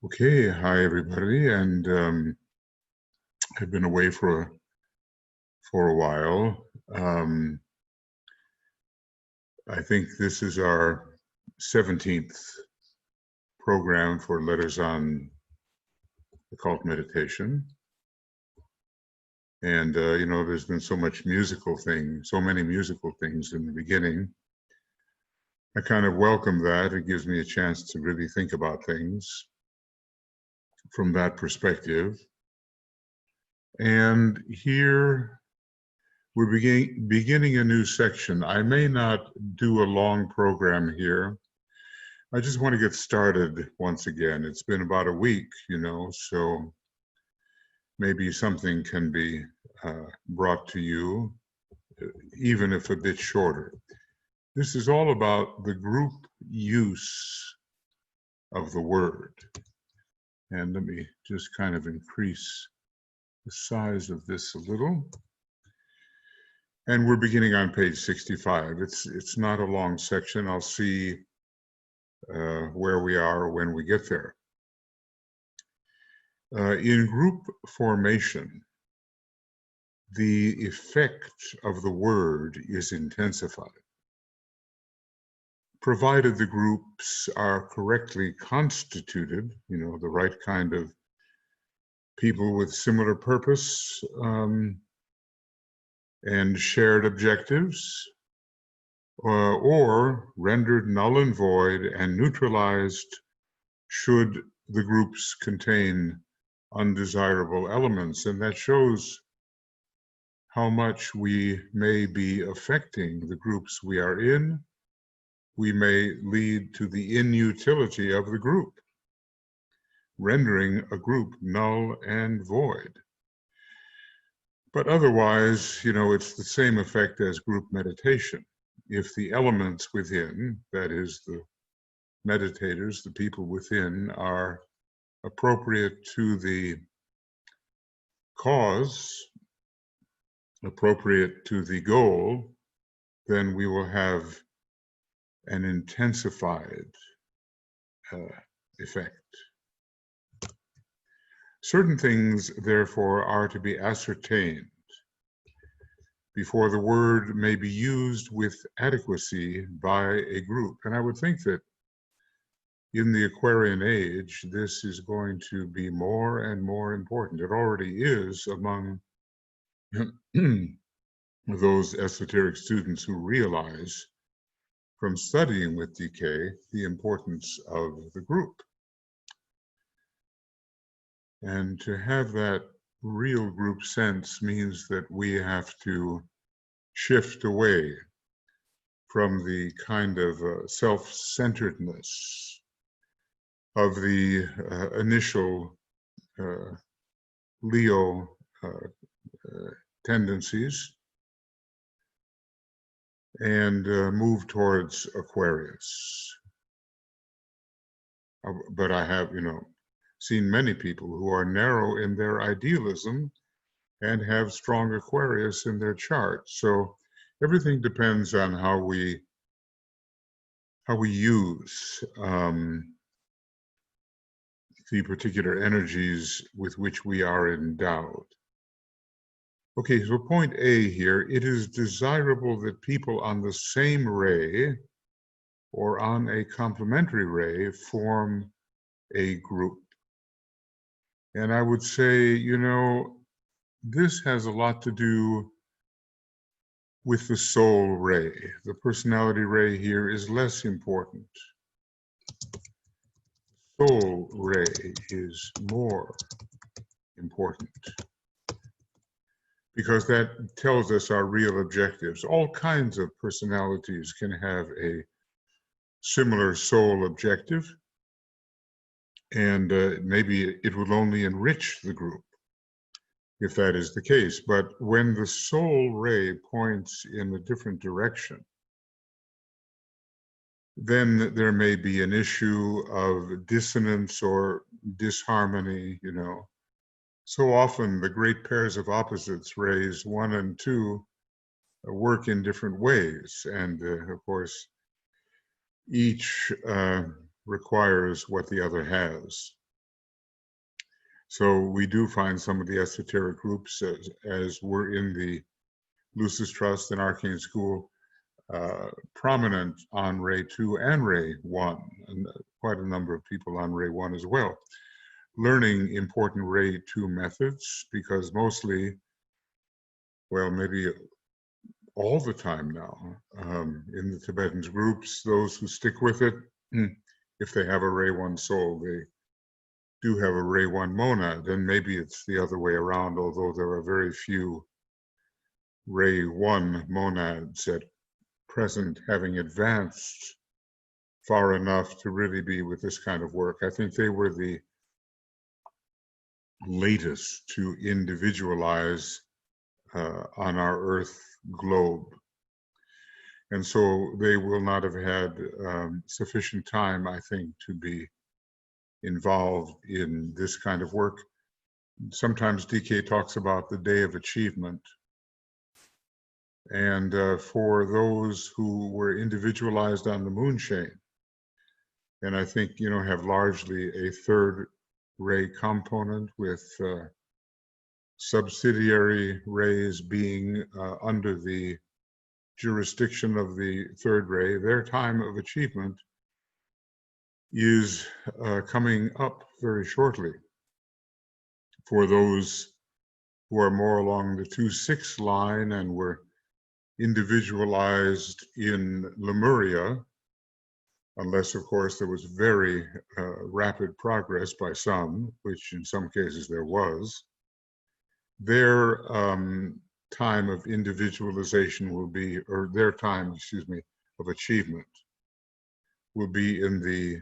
Okay, hi everybody, and I've been away for a while. I think this is our 17th program for Letters on Occult Meditation, and there's been so many musical things in the beginning. I kind of welcome that. It gives me a chance to really think about things from that perspective. And here we're beginning a new section. I may not do a long program here. I just want to get started once again. It's been about a week, so maybe something can be brought to you, even if a bit shorter. This is all about the group use of the word. And let me just kind of increase the size of this a little. And we're beginning on page 65. It's not a long section. I'll see where we are when we get there. In group formation, the effect of the word is intensified, provided the groups are correctly constituted, the right kind of people with similar purpose and shared objectives, or rendered null and void and neutralized should the groups contain undesirable elements. And that shows how much we may be affecting the groups we are in. We may lead to the inutility of the group, rendering a group null and void. But otherwise, it's the same effect as group meditation. If the elements within, that is the meditators, the people within, are appropriate to the cause, appropriate to the goal, then we will have an intensified effect. Certain things, therefore, are to be ascertained before the word may be used with adequacy by a group. And I would think that in the Aquarian age, this is going to be more and more important. It already is among those esoteric students who realize from studying with DK the importance of the group. And to have that real group sense means that we have to shift away from the kind of self-centeredness of the initial Leo tendencies and move towards Aquarius. But I have, seen many people who are narrow in their idealism and have strong Aquarius in their chart. So everything depends on how we use the particular energies with which we are endowed. Okay, so point A here, it is desirable that people on the same ray or on a complementary ray form a group. And I would say, this has a lot to do with the soul ray. The personality ray here is less important. Soul ray is more important because that tells us our real objectives. All kinds of personalities can have a similar soul objective, and maybe it will only enrich the group if that is the case. But when the soul ray points in a different direction, then there may be an issue of dissonance or disharmony, So often the great pairs of opposites, rays 1 and 2, work in different ways. And of course, each requires what the other has. So we do find some of the esoteric groups, as were in the Lucis Trust and Arcane School, prominent on Ray 2 and Ray 1, and quite a number of people on Ray 1 as well, learning important Ray 2 methods, because mostly, well, maybe all the time now, in the Tibetan groups, those who stick with it, if they have a Ray 1 soul, they do have a Ray 1 monad. And maybe it's the other way around, although there are very few Ray 1 monads at present having advanced far enough to really be with this kind of work. I think they were the latest to individualize on our Earth globe. And so they will not have had sufficient time, I think, to be involved in this kind of work. Sometimes DK talks about the day of achievement. And for those who were individualized on the moon chain, and I think, have largely a third ray component with subsidiary rays being under the jurisdiction of the third ray, their time of achievement is coming up very shortly. For those who are more along the 2-6 line and were individualized in Lemuria, unless, of course, there was very rapid progress by some, which in some cases there was, their time of individualization will be, or their time, of achievement will be in the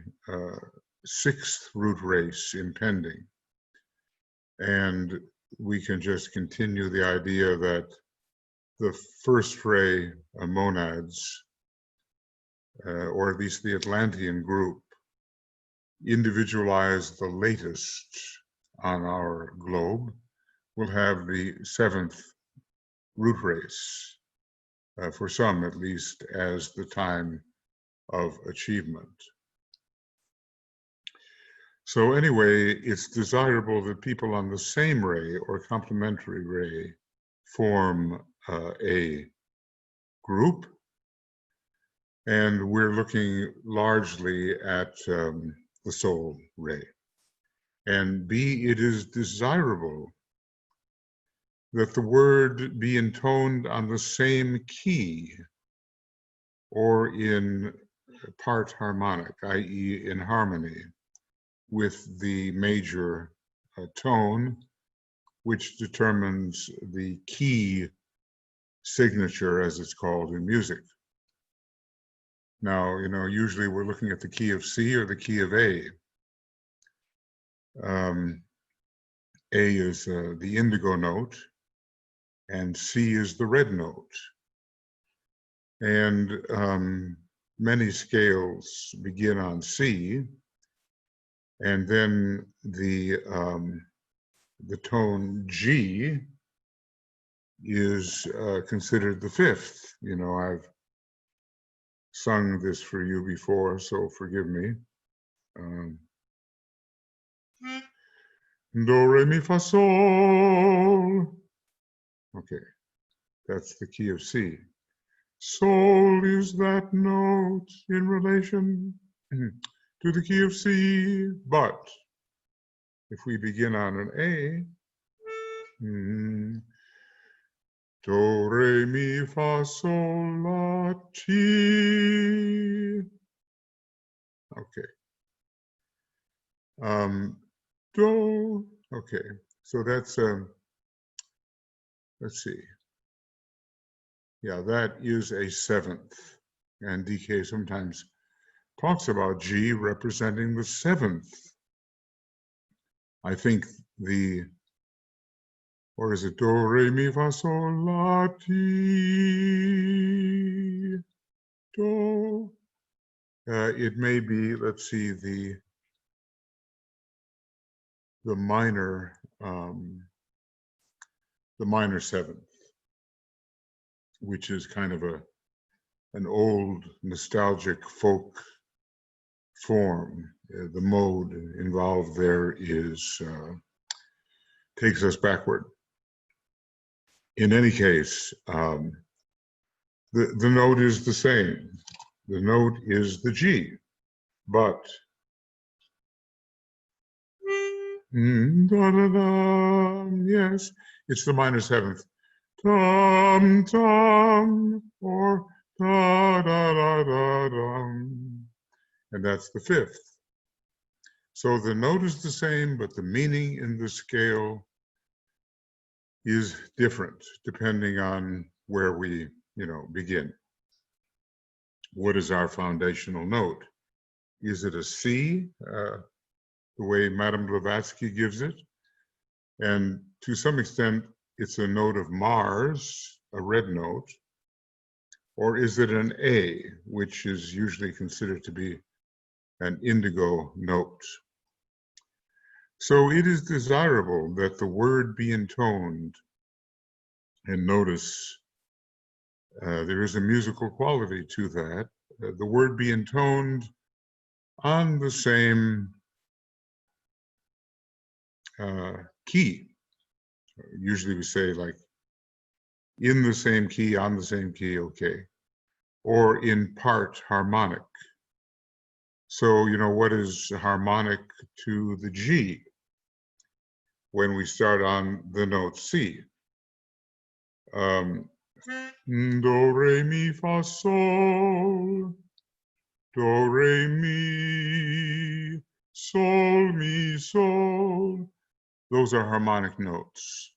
6th root race impending. And we can just continue the idea that the first ray monads, or at least the Atlantean group, individualized the latest on our globe, will have the 7th root race, for some at least, as the time of achievement. So anyway, it's desirable that people on the same ray or complementary ray form a group. And we're looking largely at the soul ray. And B, it is desirable that the word be intoned on the same key or in part harmonic, i.e. in harmony with the major tone, which determines the key signature, as it's called in music. Now, usually we're looking at the key of C or the key of A. A is the indigo note, and C is the red note. And many scales begin on C, and then the tone G is considered the 5th. I've sung this for you before, so forgive me. Do, re, mi, fa, sol. Okay, that's the key of C. Sol is that note in relation to the key of C, but if we begin on an A, do, re, mi, fa, sol, la, ti. Okay. Do. Okay. So that's let's see. Yeah, that is a 7th, and DK sometimes talks about G representing the 7th. I think or is it do, re, mi, fa, sol, la, ti, do? It may be, let's see, the minor 7th, which is kind of an old nostalgic folk form. The mode involved there is takes us backward. In any case, the note is the same. The note is the G, but yes, it's the minor seventh. Tum tum, or da da da da dum, and that's the fifth. So the note is the same, but the meaning in the scale is different depending on where we, begin. What is our foundational note? Is it a C, the way Madame Blavatsky gives it? And to some extent, it's a note of Mars, a red note. Or is it an A, which is usually considered to be an indigo note? So it is desirable that the word be intoned. And notice there is a musical quality to that. The word be intoned on the same key. Usually we say like in the same key, on the same key, okay. Or in part harmonic. So, what is harmonic to the G when we start on the note C? Do, re, mi, fa, sol. Do, re, mi, sol, mi, sol. Those are harmonic notes.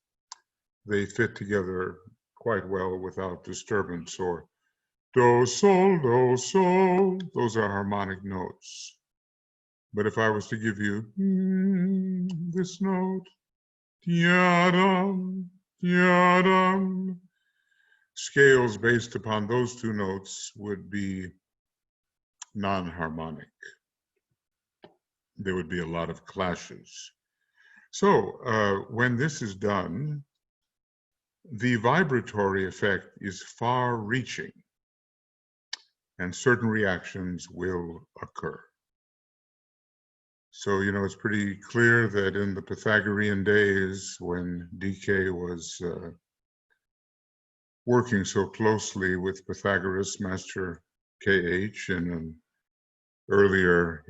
They fit together quite well without disturbance. Or do, sol, do, sol. Those are harmonic notes. But if I was to give you this note, dia-dum, dia-dum, scales based upon those two notes would be non-harmonic. There would be a lot of clashes. So when this is done, the vibratory effect is far-reaching, and certain reactions will occur. So, it's pretty clear that in the Pythagorean days, when DK was working so closely with Pythagoras, Master KH, in an earlier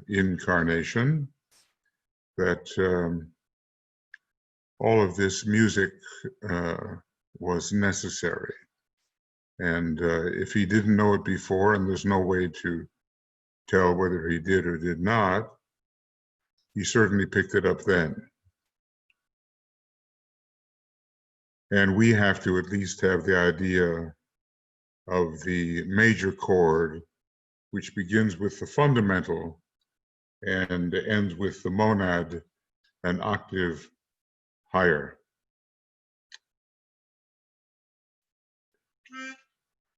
incarnation, that all of this music was necessary. And if he didn't know it before, and there's no way to tell whether he did or did not, he certainly picked it up then. And we have to at least have the idea of the major chord, which begins with the fundamental and ends with the monad, an octave higher.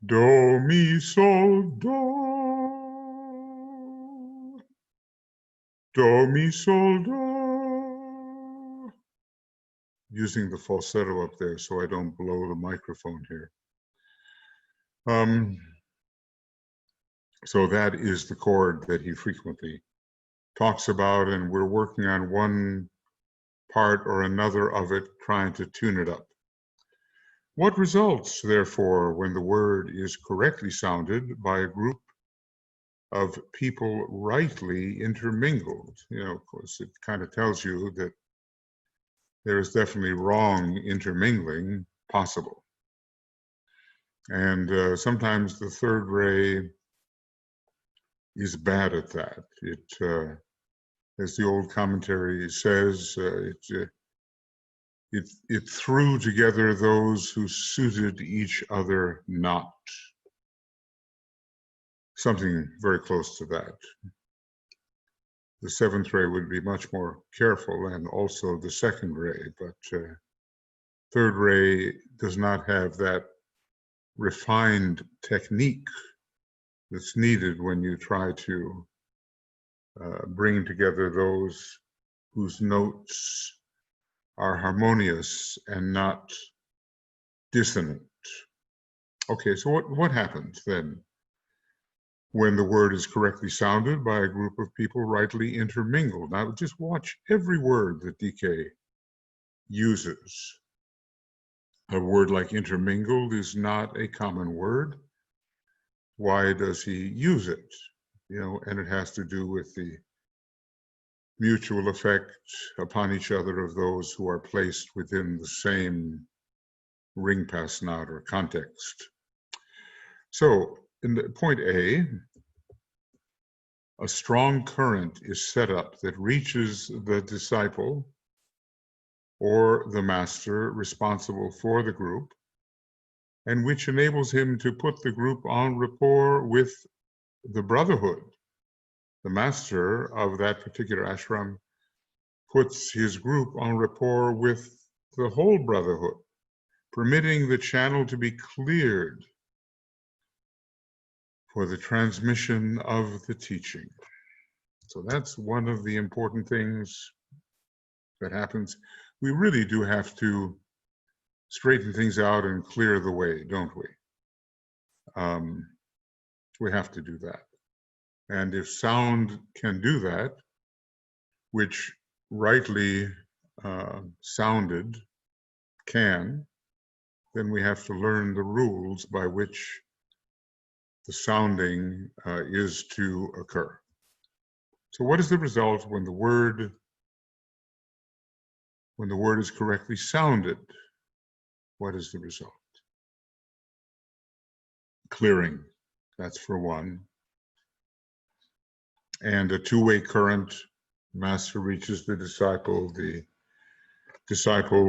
Do, mi, sol, do. Do, mi, sol, do. Using the falsetto up there so I don't blow the microphone here. So that is the chord that he frequently talks about, and we're working on one part or another of it, trying to tune it up. What results, therefore, when the word is correctly sounded by a group of people rightly intermingled? Of course, it kind of tells you that there is definitely wrong intermingling possible. And sometimes the third ray is bad at that. It, as the old commentary says, it threw together those who suited each other not. Something very close to that. The seventh ray would be much more careful, and also the second ray, but third ray does not have that refined technique that's needed when you try to bring together those whose notes are harmonious and not dissonant. Okay, so what happens then when the word is correctly sounded by a group of people rightly intermingled? Now just watch every word that DK uses. A word like intermingled is not a common word. Why does he use it? And it has to do with the mutual effect upon each other of those who are placed within the same ring pass knot or context. So in point A, a strong current is set up that reaches the disciple or the master responsible for the group, and which enables him to put the group on rapport with the brotherhood. The master of that particular ashram puts his group on rapport with the whole brotherhood, permitting the channel to be cleared for the transmission of the teaching. So that's one of the important things that happens. We really do have to straighten things out and clear the way, don't we? We have to do that. And if sound can do that, which rightly sounded can, then we have to learn the rules by which the sounding is to occur. So what is the result when the word is correctly sounded? What is the result? Clearing, that's for one. And a two-way current, master reaches the disciple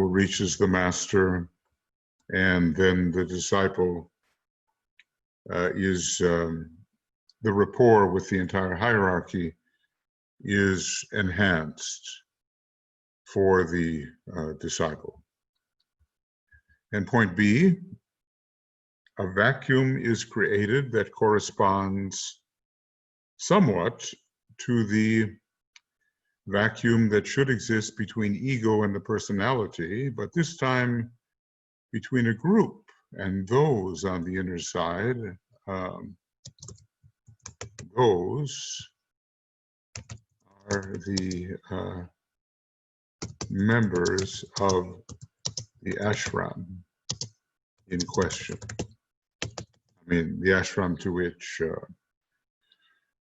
reaches the master, and then the disciple the rapport with the entire hierarchy is enhanced for the disciple. And point B, a vacuum is created that corresponds somewhat to the vacuum that should exist between ego and the personality, but this time between a group and those on the inner side. Those are the members of the ashram in question. I mean, the ashram to which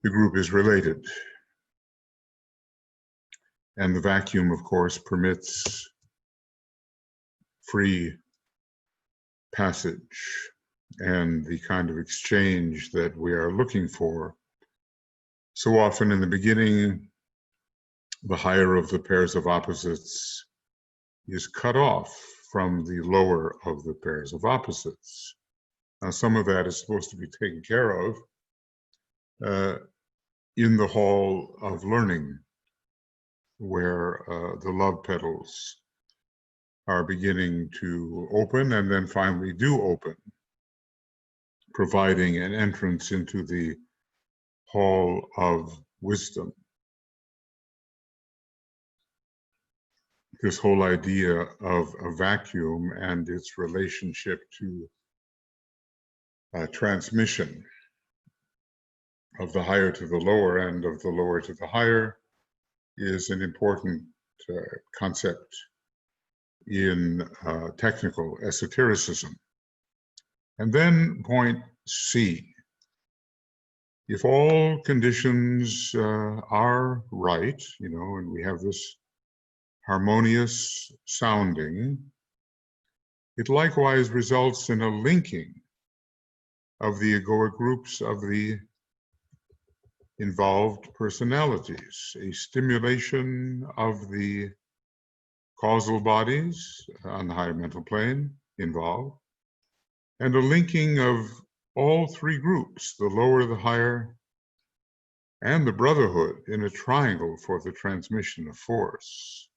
the group is related. And the vacuum, of course, permits free passage and the kind of exchange that we are looking for. So often in the beginning, the higher of the pairs of opposites is cut off from the lower of the pairs of opposites. Now, some of that is supposed to be taken care of in the hall of learning, where the love petals are beginning to open and then finally do open, providing an entrance into the hall of wisdom. This whole idea of a vacuum and its relationship to transmission of the higher to the lower and of the lower to the higher is an important concept in technical esotericism. And then point C. If all conditions are right, and we have this harmonious sounding, it likewise results in a linking of the egoic groups of the involved personalities, a stimulation of the causal bodies on the higher mental plane involved, and a linking of all three groups, the lower, the higher, and the brotherhood in a triangle for the transmission of force.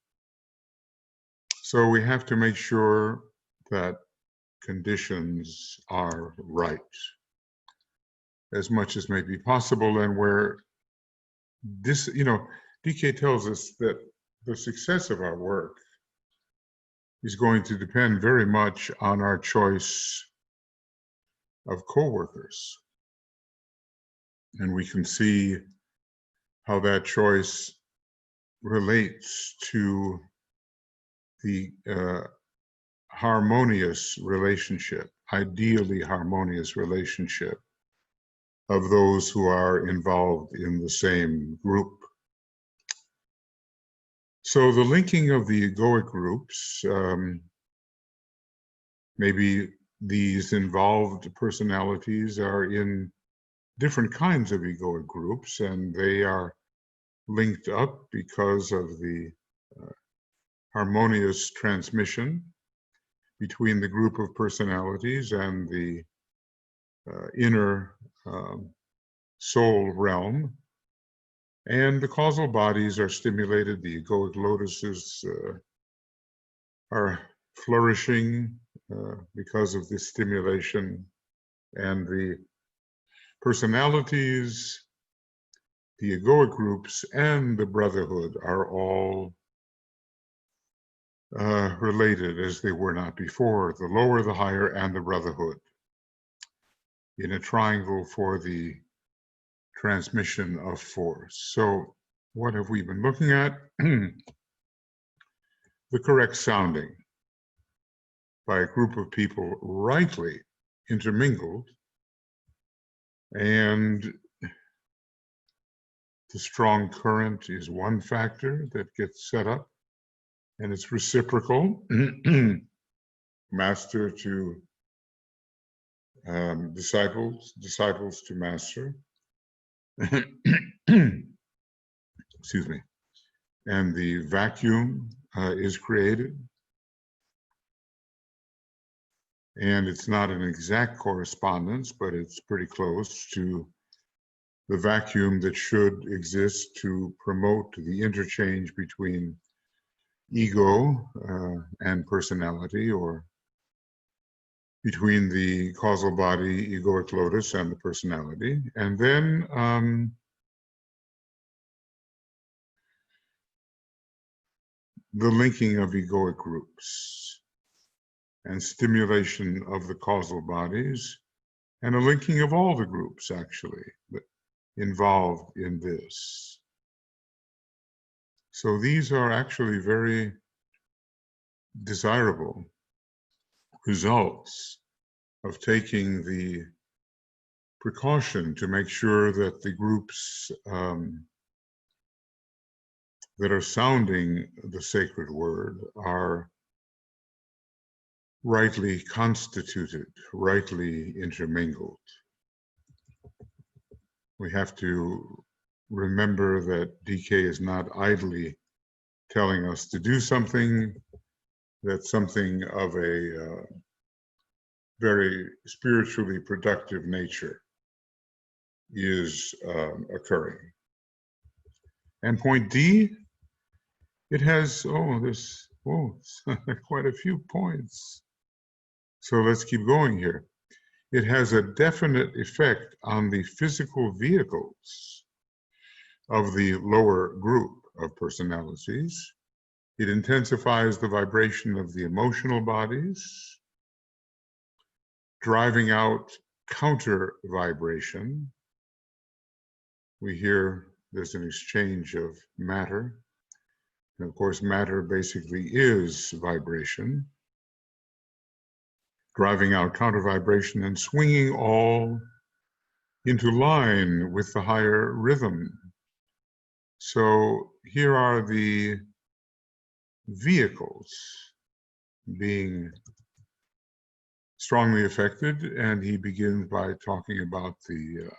So we have to make sure that conditions are right as much as may be possible, and where this, DK tells us that the success of our work is going to depend very much on our choice of co-workers. And we can see how that choice relates to the harmonious relationship, ideally harmonious relationship of those who are involved in the same group. So the linking of the egoic groups, maybe these involved personalities are in different kinds of egoic groups, and they are linked up because of the harmonious transmission between the group of personalities and the inner soul realm. And the causal bodies are stimulated, the egoic lotuses are flourishing because of this stimulation, and the personalities, the egoic groups, and the brotherhood are all related as they were not before, the lower, the higher, and the brotherhood, in a triangle for the transmission of force. So what have we been looking at? The correct sounding by a group of people rightly intermingled, and the strong current is one factor that gets set up, and it's reciprocal, master to disciples, disciples to master. Excuse me. And the vacuum is created. And it's not an exact correspondence, but it's pretty close to the vacuum that should exist to promote the interchange between ego and personality, or between the causal body, egoic lotus, and the personality. And then the linking of egoic groups and stimulation of the causal bodies, and a linking of all the groups actually involved in this. So these are actually very desirable results of taking the precaution to make sure that the groups that are sounding the sacred word are rightly constituted, rightly intermingled. We have to remember that DK is not idly telling us to do something, that something of a very spiritually productive nature is occurring. And point D, it has, quite a few points. So let's keep going here. It has a definite effect on the physical vehicles of the lower group of personalities. It intensifies the vibration of the emotional bodies, driving out counter vibration. We hear there's an exchange of matter. And of course, matter basically is vibration. Driving out counter vibration and swinging all into line with the higher rhythm. So here are the vehicles being strongly affected, and he begins by talking about the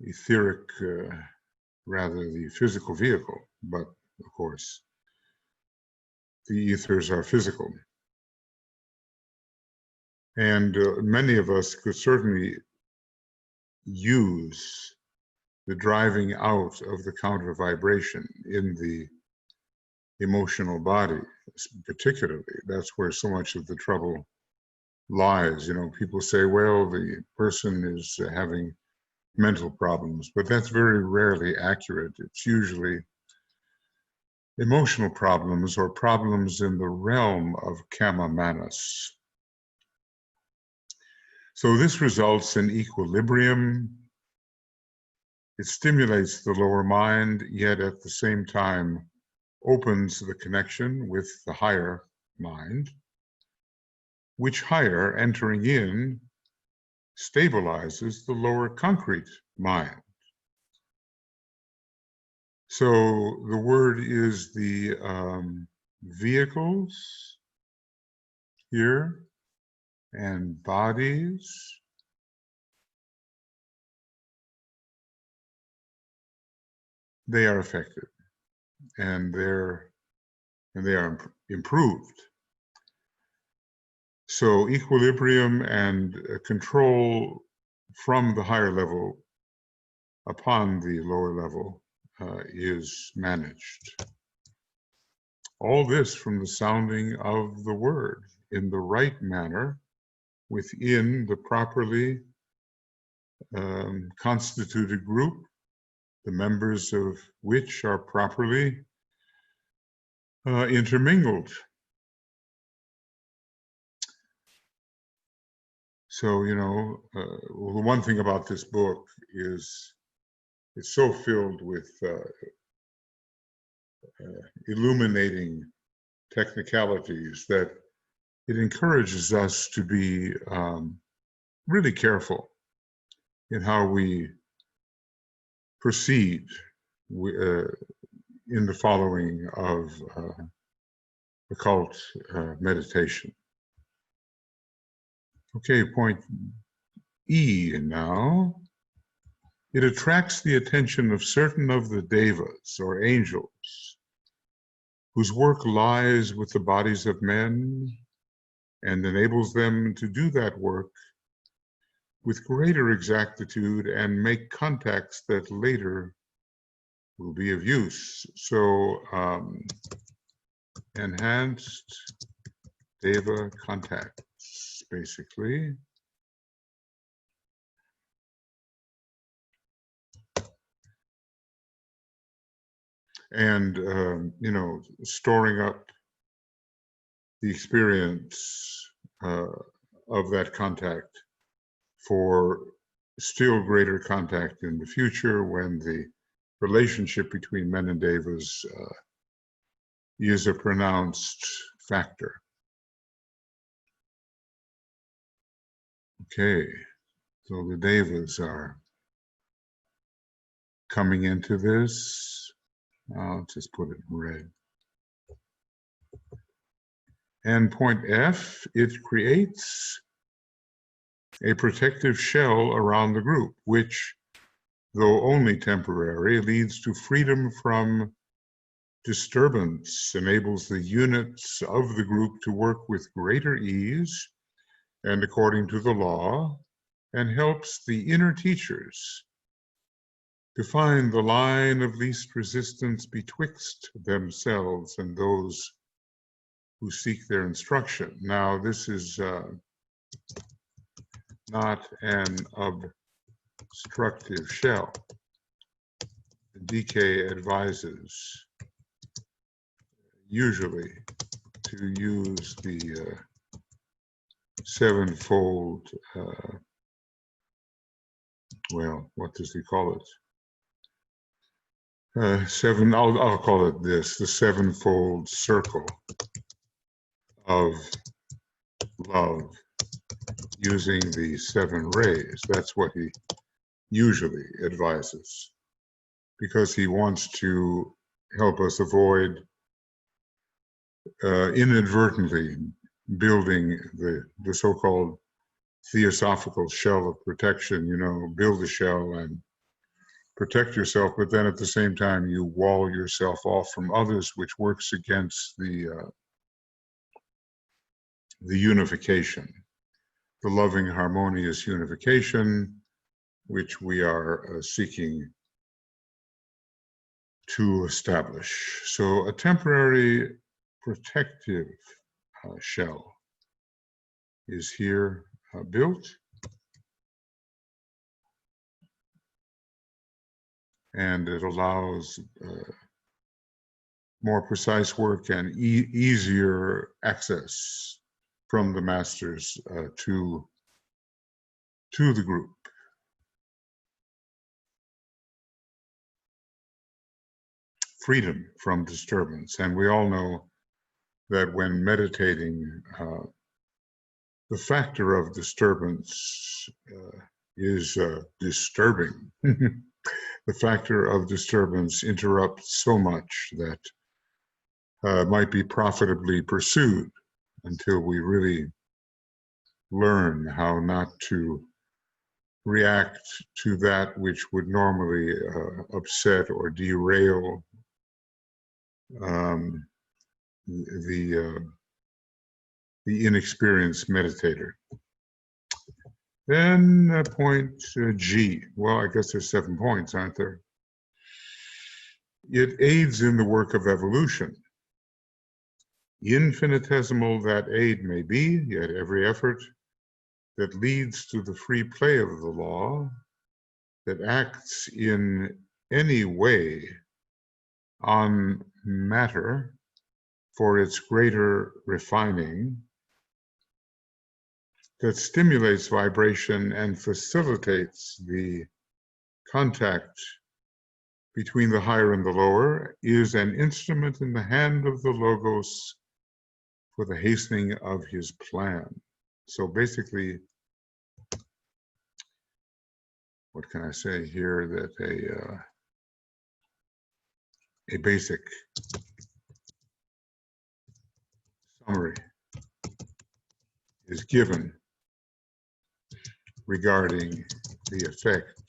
etheric, rather the physical vehicle, but of course the ethers are physical. And many of us could certainly use the driving out of the counter vibration in the emotional body, particularly. That's where so much of the trouble lies. You know, people say, well, the person is having mental problems, but that's very rarely accurate. It's usually emotional problems or problems in the realm of kama manas. So this results in equilibrium. It stimulates the lower mind, yet at the same time opens the connection with the higher mind, which higher, entering in, stabilizes the lower concrete mind. So the word is the vehicles here and bodies. They are affected and they are improved. So equilibrium and control from the higher level upon the lower level is managed. All this from the sounding of the word in the right manner within the properly constituted group, the members of which are properly intermingled. So, you know, well, the one thing about this book is it's so filled with illuminating technicalities that it encourages us to be really careful in how we proceed in the following of occult meditation. Okay, point E now. It attracts the attention of certain of the devas or angels whose work lies with the bodies of men and enables them to do that work with greater exactitude and make contacts that later will be of use. So enhanced deva contacts, basically. And, you know, storing up the experience of that contact for still greater contact in the future when the relationship between men and devas is a pronounced factor. Okay, so the devas are coming into this. I'll just put it in red. And point F, it creates a protective shell around the group, which, though only temporary, leads to freedom from disturbance, enables the units of the group to work with greater ease and according to the law, and helps the inner teachers to find the line of least resistance betwixt themselves and those who seek their instruction. Now, this is not an obstructive shell. DK advises usually to use the sevenfold, well, what does he call it? I'll call it this, the sevenfold circle of love using the 7 rays. That's what he usually advises, because he wants to help us avoid inadvertently building the so-called theosophical shell of protection. You know, build a shell and protect yourself, but then at the same time you wall yourself off from others, which works against the unification, the loving, harmonious unification, which we are seeking to establish. So a temporary protective shell is here built, and it allows more precise work and easier access from the masters to the group. freedom from disturbance. And we all know that when meditating, the factor of disturbance is disturbing. The factor of disturbance interrupts so much that might be profitably pursued until we really learn how not to react to that which would normally upset or derail the inexperienced meditator. Then point G. Well, I guess there's 7 points, aren't there? It aids in the work of evolution. Infinitesimal that aid may be, yet every effort that leads to the free play of the law, that acts in any way on matter for its greater refining, that stimulates vibration and facilitates the contact between the higher and the lower, is an instrument in the hand of the Logos for the hastening of his plan. So basically, what can I say here? That a basic summary is given regarding the effect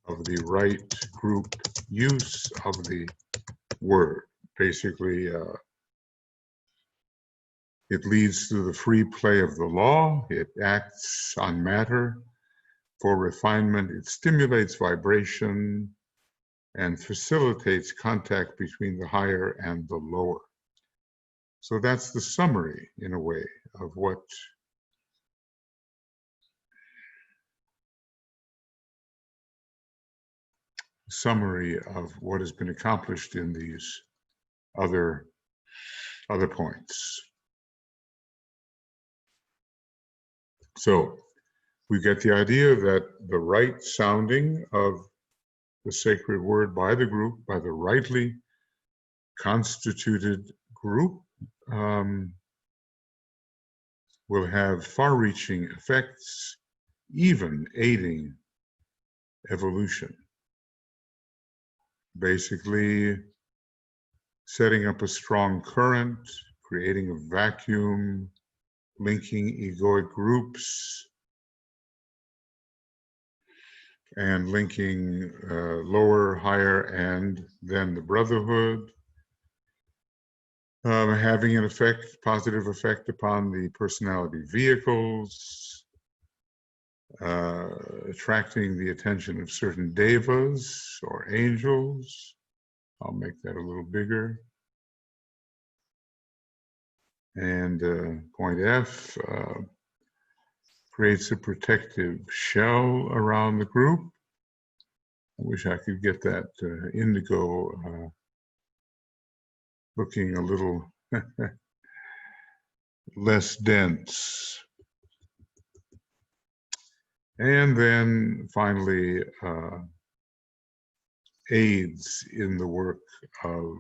of the right group use of the word. Basically, it leads to the free play of the law. It acts on matter for refinement. It stimulates vibration and facilitates contact between the higher and the lower. So that's the summary, in a way, of what has been accomplished in these other points. So we get the idea that the right sounding of the sacred word by the group, by the rightly constituted group, will have far-reaching effects, even aiding evolution. Basically, setting up a strong current, creating a vacuum, linking egoic groups, and linking lower, higher, and then the brotherhood, having an effect, positive effect upon the personality vehicles, attracting the attention of certain devas or angels. I'll make that a little bigger. And point F creates a protective shell around the group. I wish I could get that indigo looking a little less dense. And then finally, aids in the work of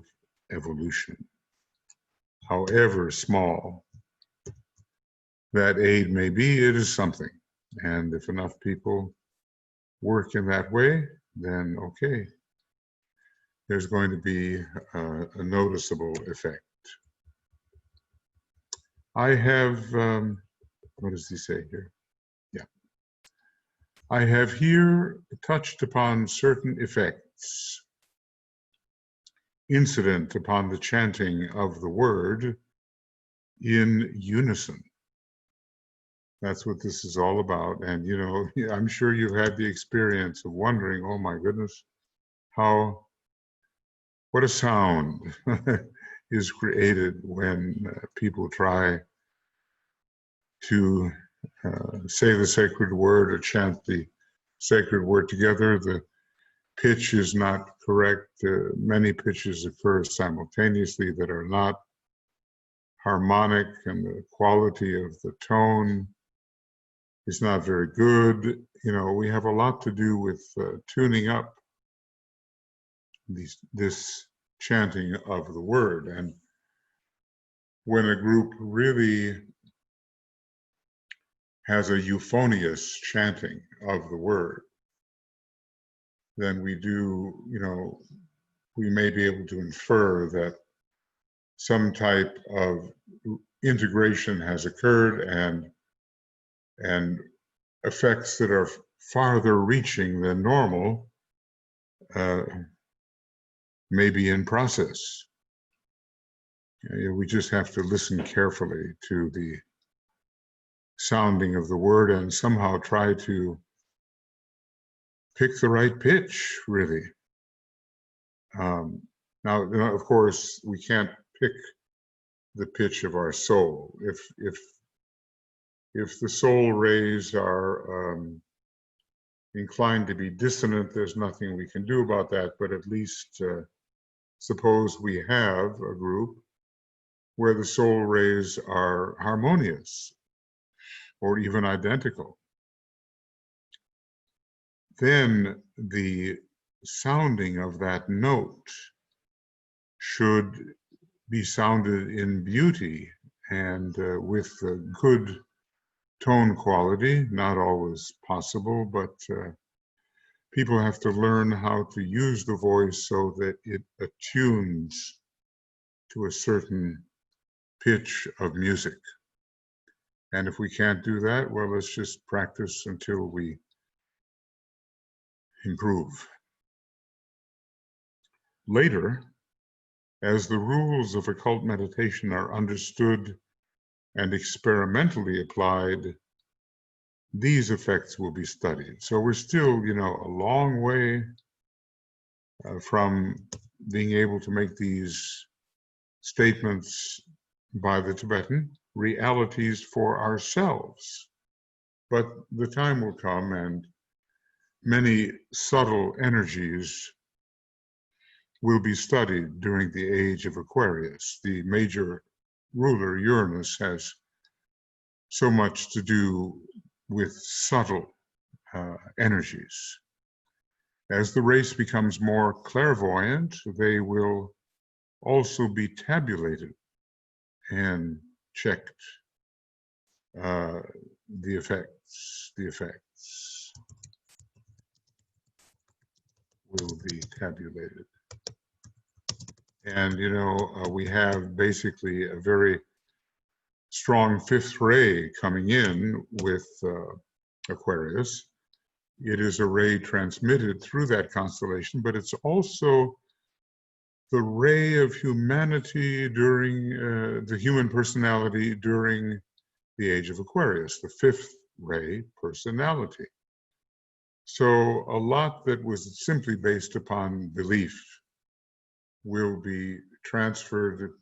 evolution. However small that aid may be, it is something. And if enough people work in that way, then okay, there's going to be a noticeable effect. I have, what does he say here? Yeah. I have here touched upon certain effects incident upon the chanting of the word in unison. That's what this is all about. And, you know, I'm sure you've had the experience of wondering, oh my goodness, what a sound is created when people try to say the sacred word or chant the sacred word together. The pitch is not correct. Many pitches occur simultaneously that are not harmonic, and the quality of the tone is not very good. You know, we have a lot to do with tuning up this chanting of the word. And when a group really has a euphonious chanting of the word, then we do, we may be able to infer that some type of integration has occurred, and effects that are farther reaching than normal may be in process. We just have to listen carefully to the sounding of the word and somehow try to pick the right pitch, really. Now, of course, we can't pick the pitch of our soul. If the soul rays are inclined to be dissonant, there's nothing we can do about that, but at least suppose we have a group where the soul rays are harmonious or even identical. Then the sounding of that note should be sounded in beauty and with good tone quality. Not always possible, but people have to learn how to use the voice so that it attunes to a certain pitch of music. And if we can't do that, well, let's just practice until we improve. Later, as the rules of occult meditation are understood and experimentally applied, these effects will be studied. So we're still, a long way from being able to make these statements by the Tibetan realities for ourselves. But the time will come, and many subtle energies will be studied during the age of Aquarius. The major ruler, Uranus, has so much to do with subtle energies. As the race becomes more clairvoyant, they will also be tabulated and checked. The effects will be tabulated. And, we have basically a very strong fifth ray coming in with Aquarius. It is a ray transmitted through that constellation, but it's also the ray of humanity during the human personality during the age of Aquarius, the fifth ray personality. So a lot that was simply based upon belief will be transferred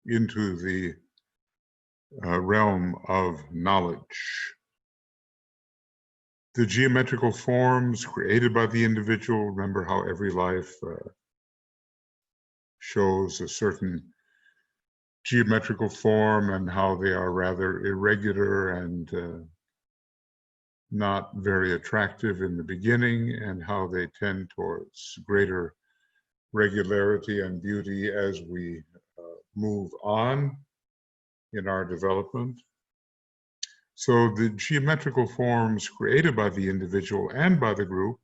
into the realm of knowledge. The geometrical forms created by the individual, remember how every life shows a certain geometrical form and how they are rather irregular and not very attractive in the beginning, and how they tend towards greater regularity and beauty as we move on in our development. So the geometrical forms created by the individual and by the group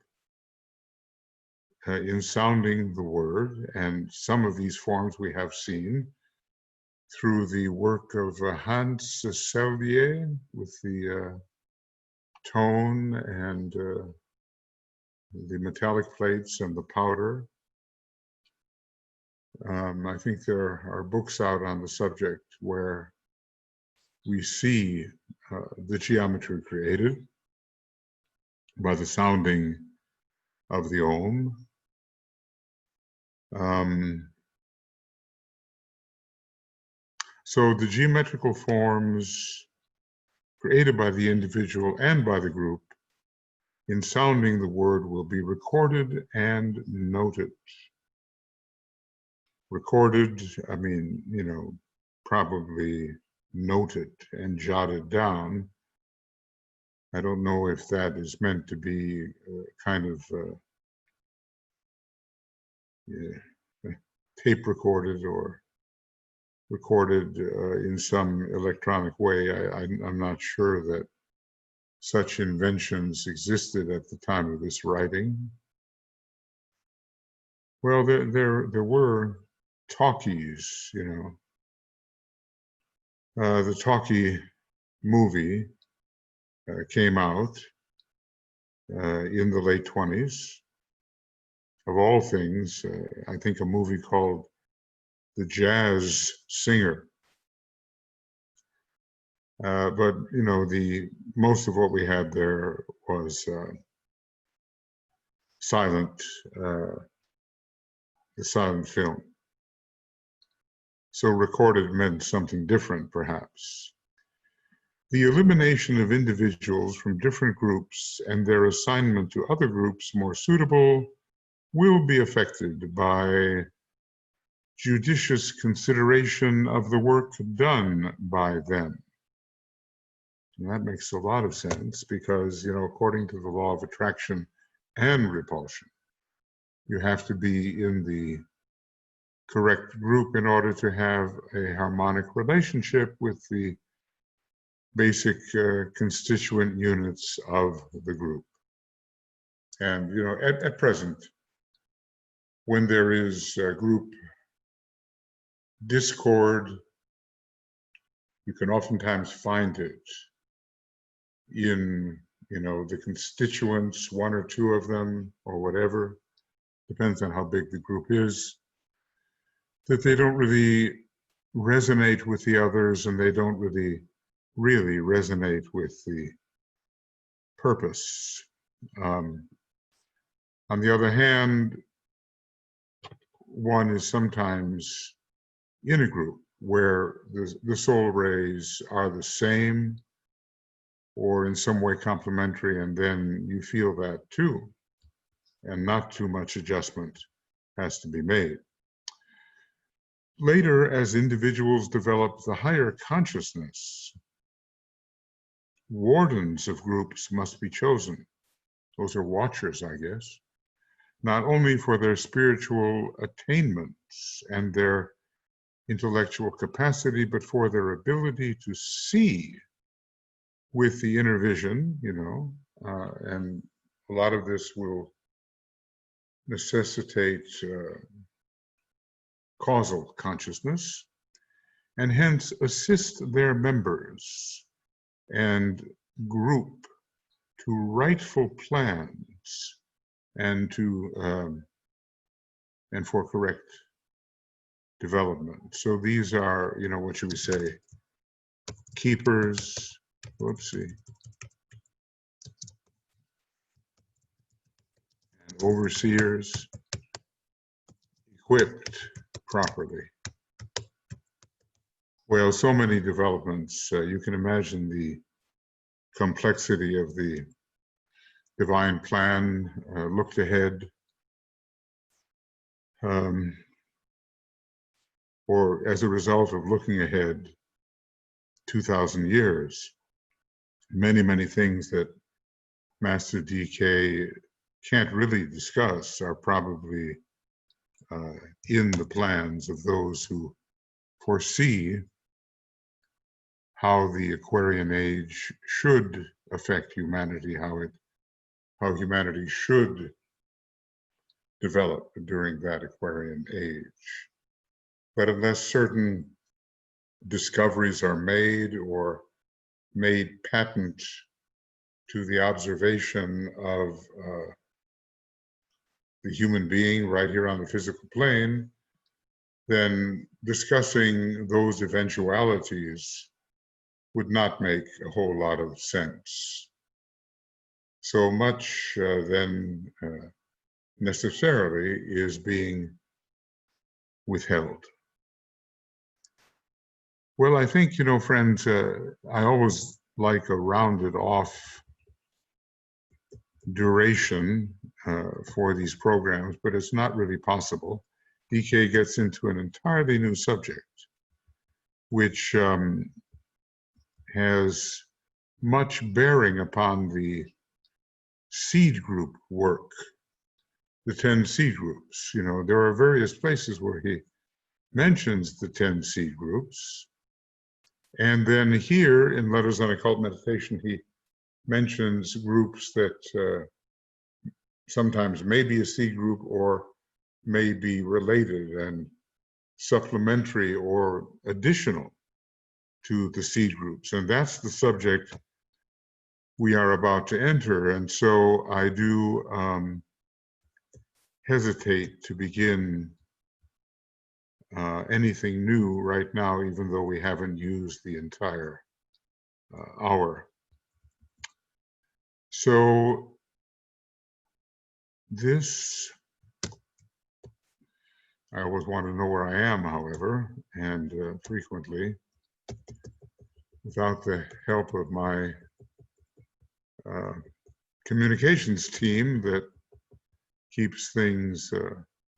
in sounding the word, and some of these forms we have seen through the work of Hans Sellier with the tone and the metallic plates and the powder. I think there are books out on the subject where we see the geometry created by the sounding of the Om. So the geometrical forms created by the individual and by the group in sounding the word will be recorded and noted. Recorded, I mean, probably noted and jotted down. I don't know if that is meant to be kind of tape recorded or recorded in some electronic way. I'm not sure that such inventions existed at the time of this writing. Well, there were talkies, you know. The talkie movie came out in the late 20s. Of all things, I think a movie called The Jazz Singer. But you know, most of what we had there was the silent film. So recorded meant something different, perhaps. The elimination of individuals from different groups and their assignment to other groups more suitable will be affected by judicious consideration of the work done by them. And that makes a lot of sense because, you know, according to the law of attraction and repulsion, you have to be in the correct group in order to have a harmonic relationship with the basic constituent units of the group. And, you know, at present, when there is group discord, you can oftentimes find it in, you know, the constituents, one or two of them, or whatever, depends on how big the group is, that they don't really resonate with the others, and they don't really resonate with the purpose. On the other hand, one is sometimes in a group where the soul rays are the same or in some way complementary, and then you feel that too, and not too much adjustment has to be made. Later, as individuals develop the higher consciousness, wardens of groups must be chosen. Those are watchers, I guess, not only for their spiritual attainments and their intellectual capacity, but for their ability to see with the inner vision, you know, and a lot of this will necessitate causal consciousness, and hence assist their members and group to rightful plans and to and for correct development. So these are, you know, what should we say, keepers, whoopsie, and overseers, equipped properly. Well, so many developments. You can imagine the complexity of the divine plan looked ahead, or as a result of looking ahead 2,000 years. Many things that Master DK can't really discuss are probably in the plans of those who foresee how the Aquarian age should affect humanity, how humanity should develop during that Aquarian age. But unless certain discoveries are made or made patent to the observation of the human being right here on the physical plane, then discussing those eventualities would not make a whole lot of sense. So much then necessarily is being withheld. Well, I think, you know, friends, I always like a rounded off duration for these programs, but it's not really possible. DK gets into an entirely new subject, which has much bearing upon the seed group work the 10 seed groups. You know, there are various places where he mentions the 10 seed groups. And then here in Letters on Occult Meditation, he mentions groups that sometimes may be a seed group or may be related and supplementary or additional to the seed groups. And that's the subject we are about to enter. And so I do hesitate to begin anything new right now, even though we haven't used the entire hour. So this, I always want to know where I am, however, and frequently, without the help of my communications team that keeps things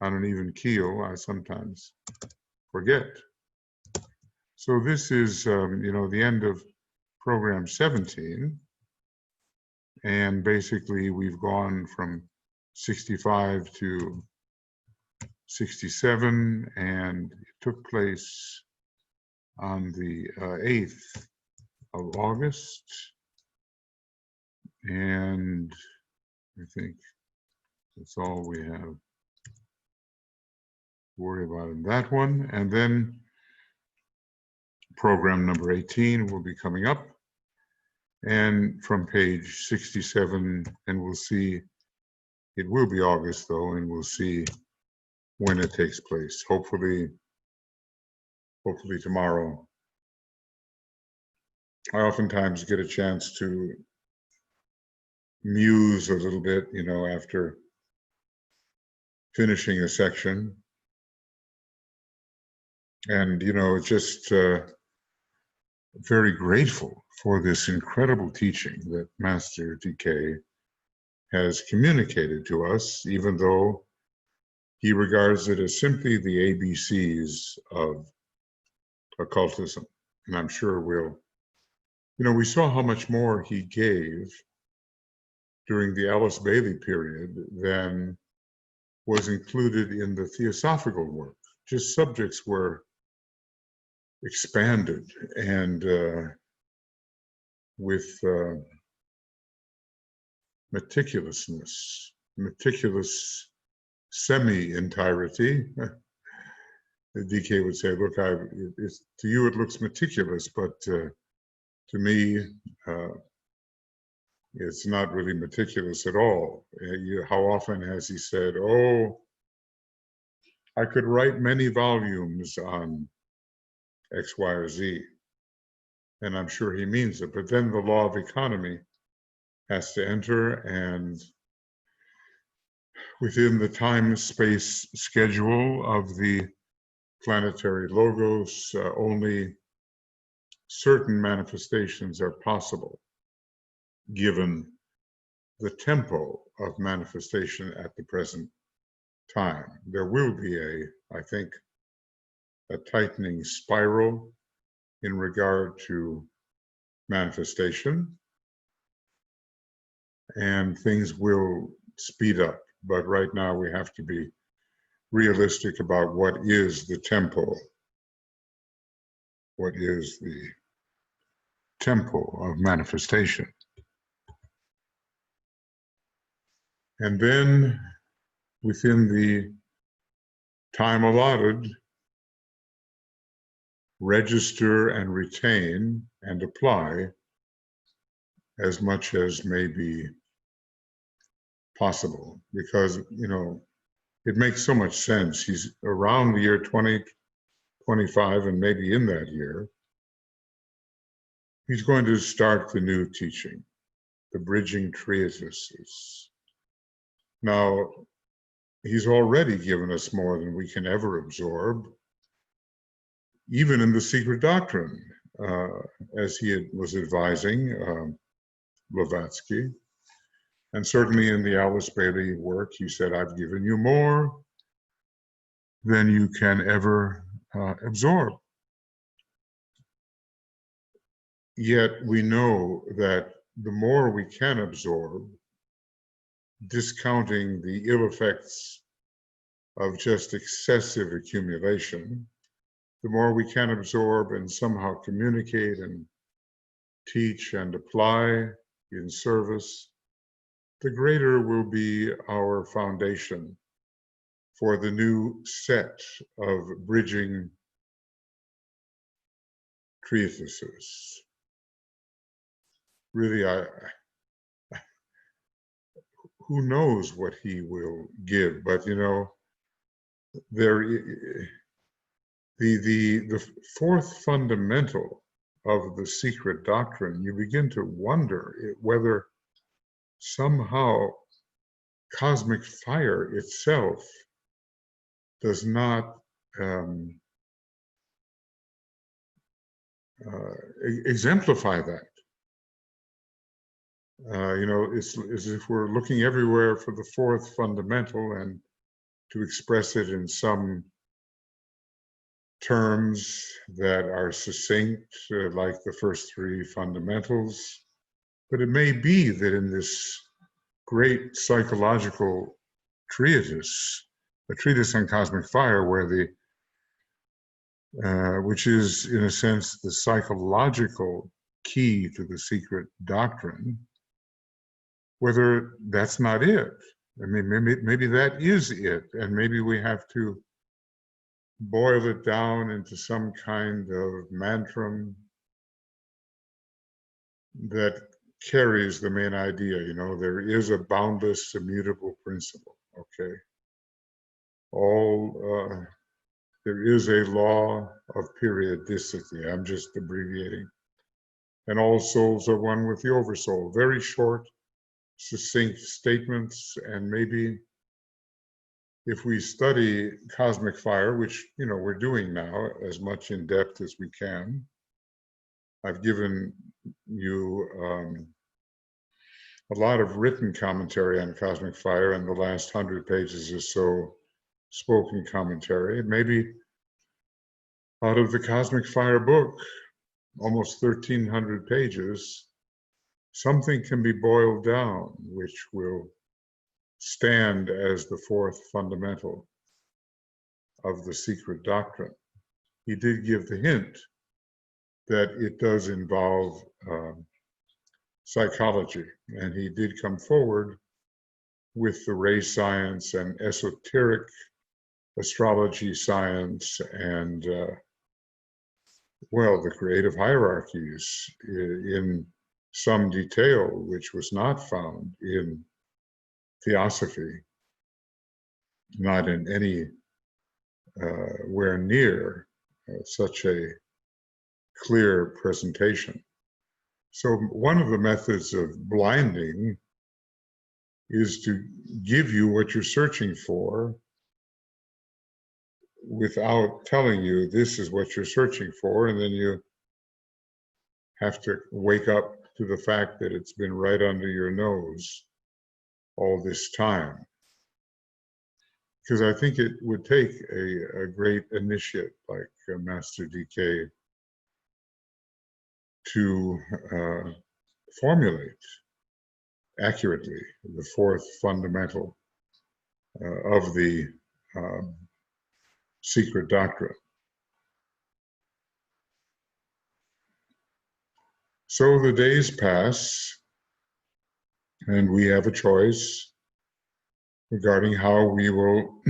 on an even keel, I sometimes forget. So this is, you know, the end of program 17. And basically, we've gone from 65 to 67, and it took place on the 8th of August. And I think that's all we have to worry about in that one. And then program number 18 will be coming up. And from page 67, and we'll see, it will be August though, and we'll see when it takes place. Hopefully tomorrow. I oftentimes get a chance to muse a little bit, you know, after finishing a section. And, you know, just very grateful for this incredible teaching that Master DK has communicated to us, even though he regards it as simply the ABCs of occultism. And I'm sure we'll, you know, we saw how much more he gave during the Alice Bailey period than was included in the theosophical work. Just subjects were expanded and with meticulous semi-entirety. The DK would say, look, to you it looks meticulous, but to me, it's not really meticulous at all. How often has he said, oh, I could write many volumes on X, Y, or Z. And I'm sure he means it. But then the law of economy has to enter, and within the time-space schedule of the planetary logos, only certain manifestations are possible, given the tempo of manifestation at the present time. There will be I think, a tightening spiral in regard to manifestation, and things will speed up. But right now we have to be realistic about what is the tempo. What is the tempo of manifestation? And then within the time allotted, register and retain and apply as much as may be possible, because, you know, it makes so much sense. He's around the year 2025, and maybe in that year, he's going to start the new teaching, the bridging treatises. Now, he's already given us more than we can ever absorb, even in the secret doctrine, as he was advising Blavatsky. And certainly in the Alice Bailey work, he said, I've given you more than you can ever absorb. Yet we know that the more we can absorb, discounting the ill effects of just excessive accumulation, the more we can absorb and somehow communicate and teach and apply in service, the greater will be our foundation for the new set of bridging treatises. Really, who knows what he will give? But the fourth fundamental of the secret doctrine, you begin to wonder whether somehow cosmic fire itself does not exemplify that. It's as if we're looking everywhere for the fourth fundamental and to express it in some terms that are succinct, like the first three fundamentals. But it may be that in this great psychological treatise, a treatise on cosmic fire, where which is in a sense the psychological key to the secret doctrine, whether that's not it. I mean, maybe that is it, and maybe we have to boil it down into some kind of mantra that carries the main idea. There is a boundless, immutable principle. Okay, there is a law of periodicity. I'm just abbreviating. And all souls are one with the oversoul. Very short, succinct statements, and maybe if we study cosmic fire, which we're doing now as much in depth as we can. I've given you a lot of written commentary on cosmic fire, and the last 100 pages or so spoken commentary. Maybe out of the cosmic fire book, almost 1,300 pages, something can be boiled down which will stand as the fourth fundamental of the secret doctrine. He did give the hint that it does involve psychology, and he did come forward with the ray science and esoteric astrology science and the creative hierarchies in some detail which was not found in theosophy, not in any where near such a clear presentation. So one of the methods of blinding is to give you what you're searching for without telling you this is what you're searching for, and then you have to wake up to the fact that it's been right under your nose all this time. Because I think it would take a great initiate like Master DK to formulate accurately the fourth fundamental of the secret doctrine. So the days pass, and we have a choice regarding how we will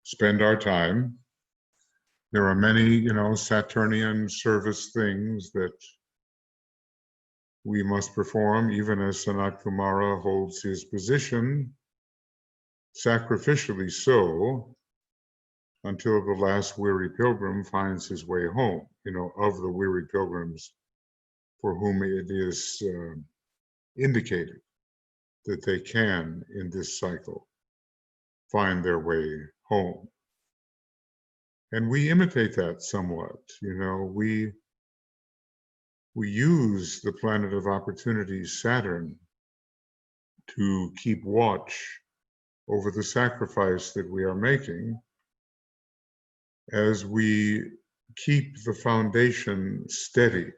spend our time. There are many, Saturnian service things that we must perform, even as Sanat Kumara holds his position, sacrificially so, until the last weary pilgrim finds his way home, of the weary pilgrims for whom it is indicated that they can, in this cycle, find their way home. And we imitate that somewhat. We use the planet of opportunity, Saturn, to keep watch over the sacrifice that we are making as we keep the foundation steady.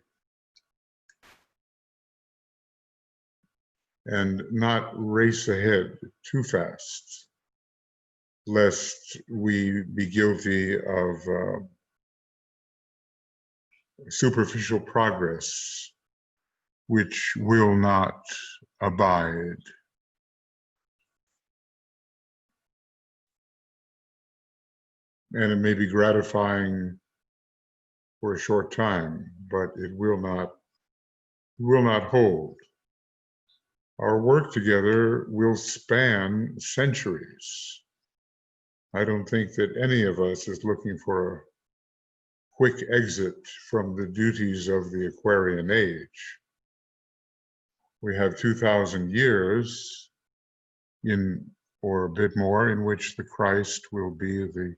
and not race ahead too fast, lest we be guilty of superficial progress which will not abide. And it may be gratifying for a short time, but it will not hold. Our work together will span centuries. I don't think that any of us is looking for a quick exit from the duties of the Aquarian age. We have 2,000 years or a bit more, in which the Christ will be the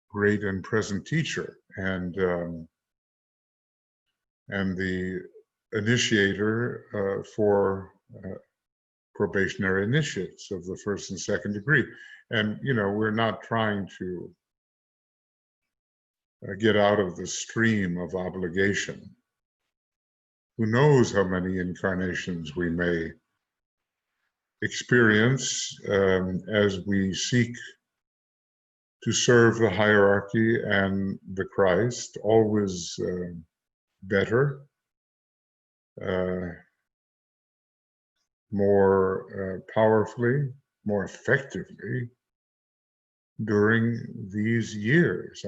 great and present teacher and the initiator for probationary initiates of the first and second degree. And, we're not trying to get out of the stream of obligation. Who knows how many incarnations we may experience as we seek to serve the hierarchy and the Christ, always better, more powerfully, more effectively during these years.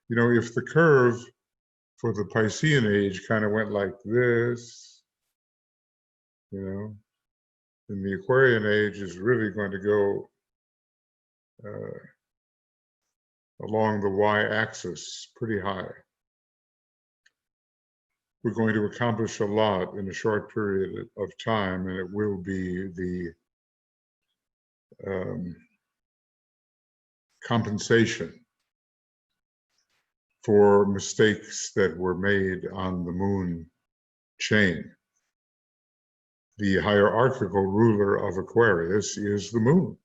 If the curve for the Piscean age kind of went like this, then the Aquarian age is really going to go along the y-axis pretty high. We're going to accomplish a lot in a short period of time, and it will be the compensation for mistakes that were made on the moon chain. The hierarchical ruler of Aquarius is the moon.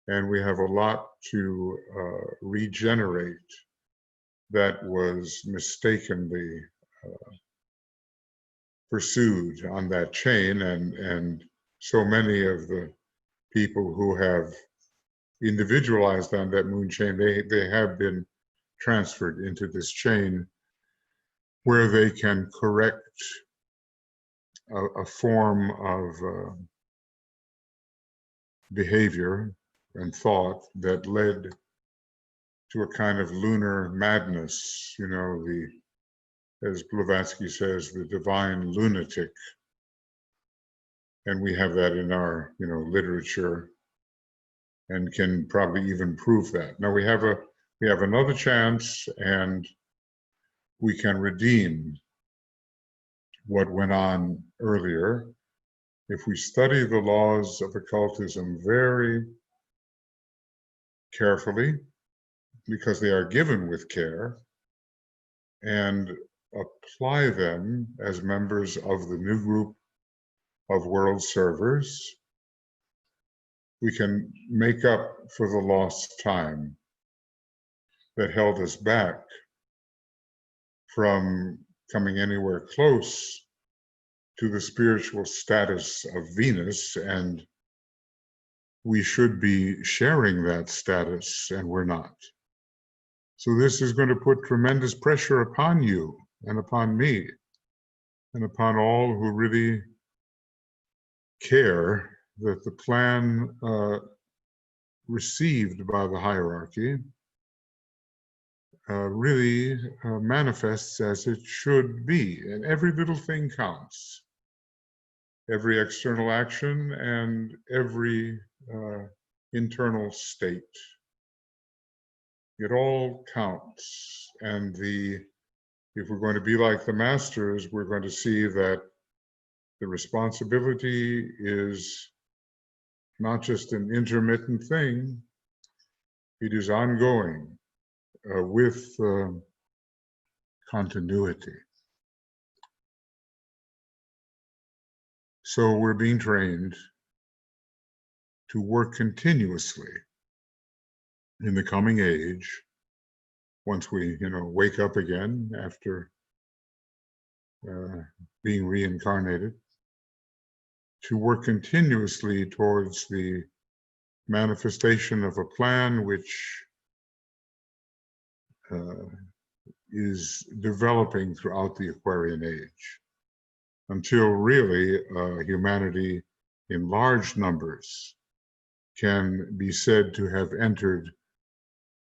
And we have a lot to regenerate that was mistakenly pursued on that chain, and so many of the people who have individualized on that moon chain, they have been transferred into this chain where they can correct a form of behavior and thought that led to a kind of lunar madness, as Blavatsky says, the divine lunatic. And we have that in our, literature, and can probably even prove that. Now we have another chance, and we can redeem what went on earlier if we study the laws of occultism very carefully, because they are given with care, and apply them as members of the new group of world servers. We can make up for the lost time that held us back from coming anywhere close to the spiritual status of Venus, and we should be sharing that status, and we're not. So this is going to put tremendous pressure upon you and upon me and upon all who really care that the plan received by the hierarchy really manifests as it should be. And every little thing counts. Every external action and every internal state. It all counts. And if we're going to be like the masters, we're going to see that the responsibility is not just an intermittent thing, it is ongoing with continuity. So we're being trained to work continuously in the coming age, once we, wake up again after being reincarnated, to work continuously towards the manifestation of a plan which is developing throughout the Aquarian age, until really humanity in large numbers can be said to have entered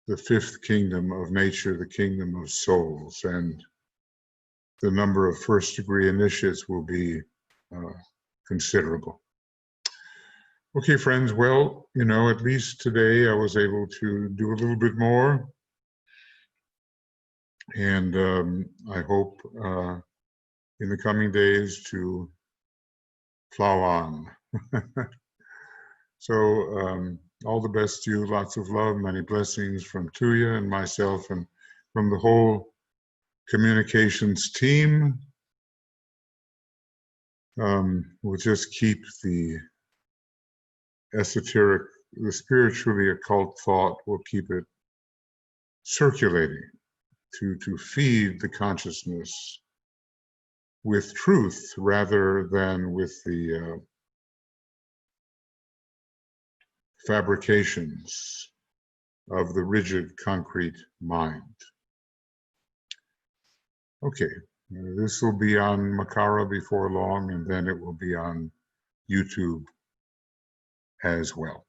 the fifth kingdom of nature, the kingdom of souls, and the number of first-degree initiates will be considerable. Okay, friends, well, at least today I was able to do a little bit more, and I hope in the coming days to plow on. So all the best to you, lots of love, many blessings from Tuya and myself and from the whole communications team. We'll just keep the esoteric, the spiritually occult thought, we'll keep it circulating to feed the consciousness with truth rather than with the fabrications of the rigid concrete mind. Okay, this will be on Makara before long, and then it will be on YouTube as well.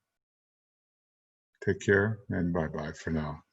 Take care, and bye-bye for now.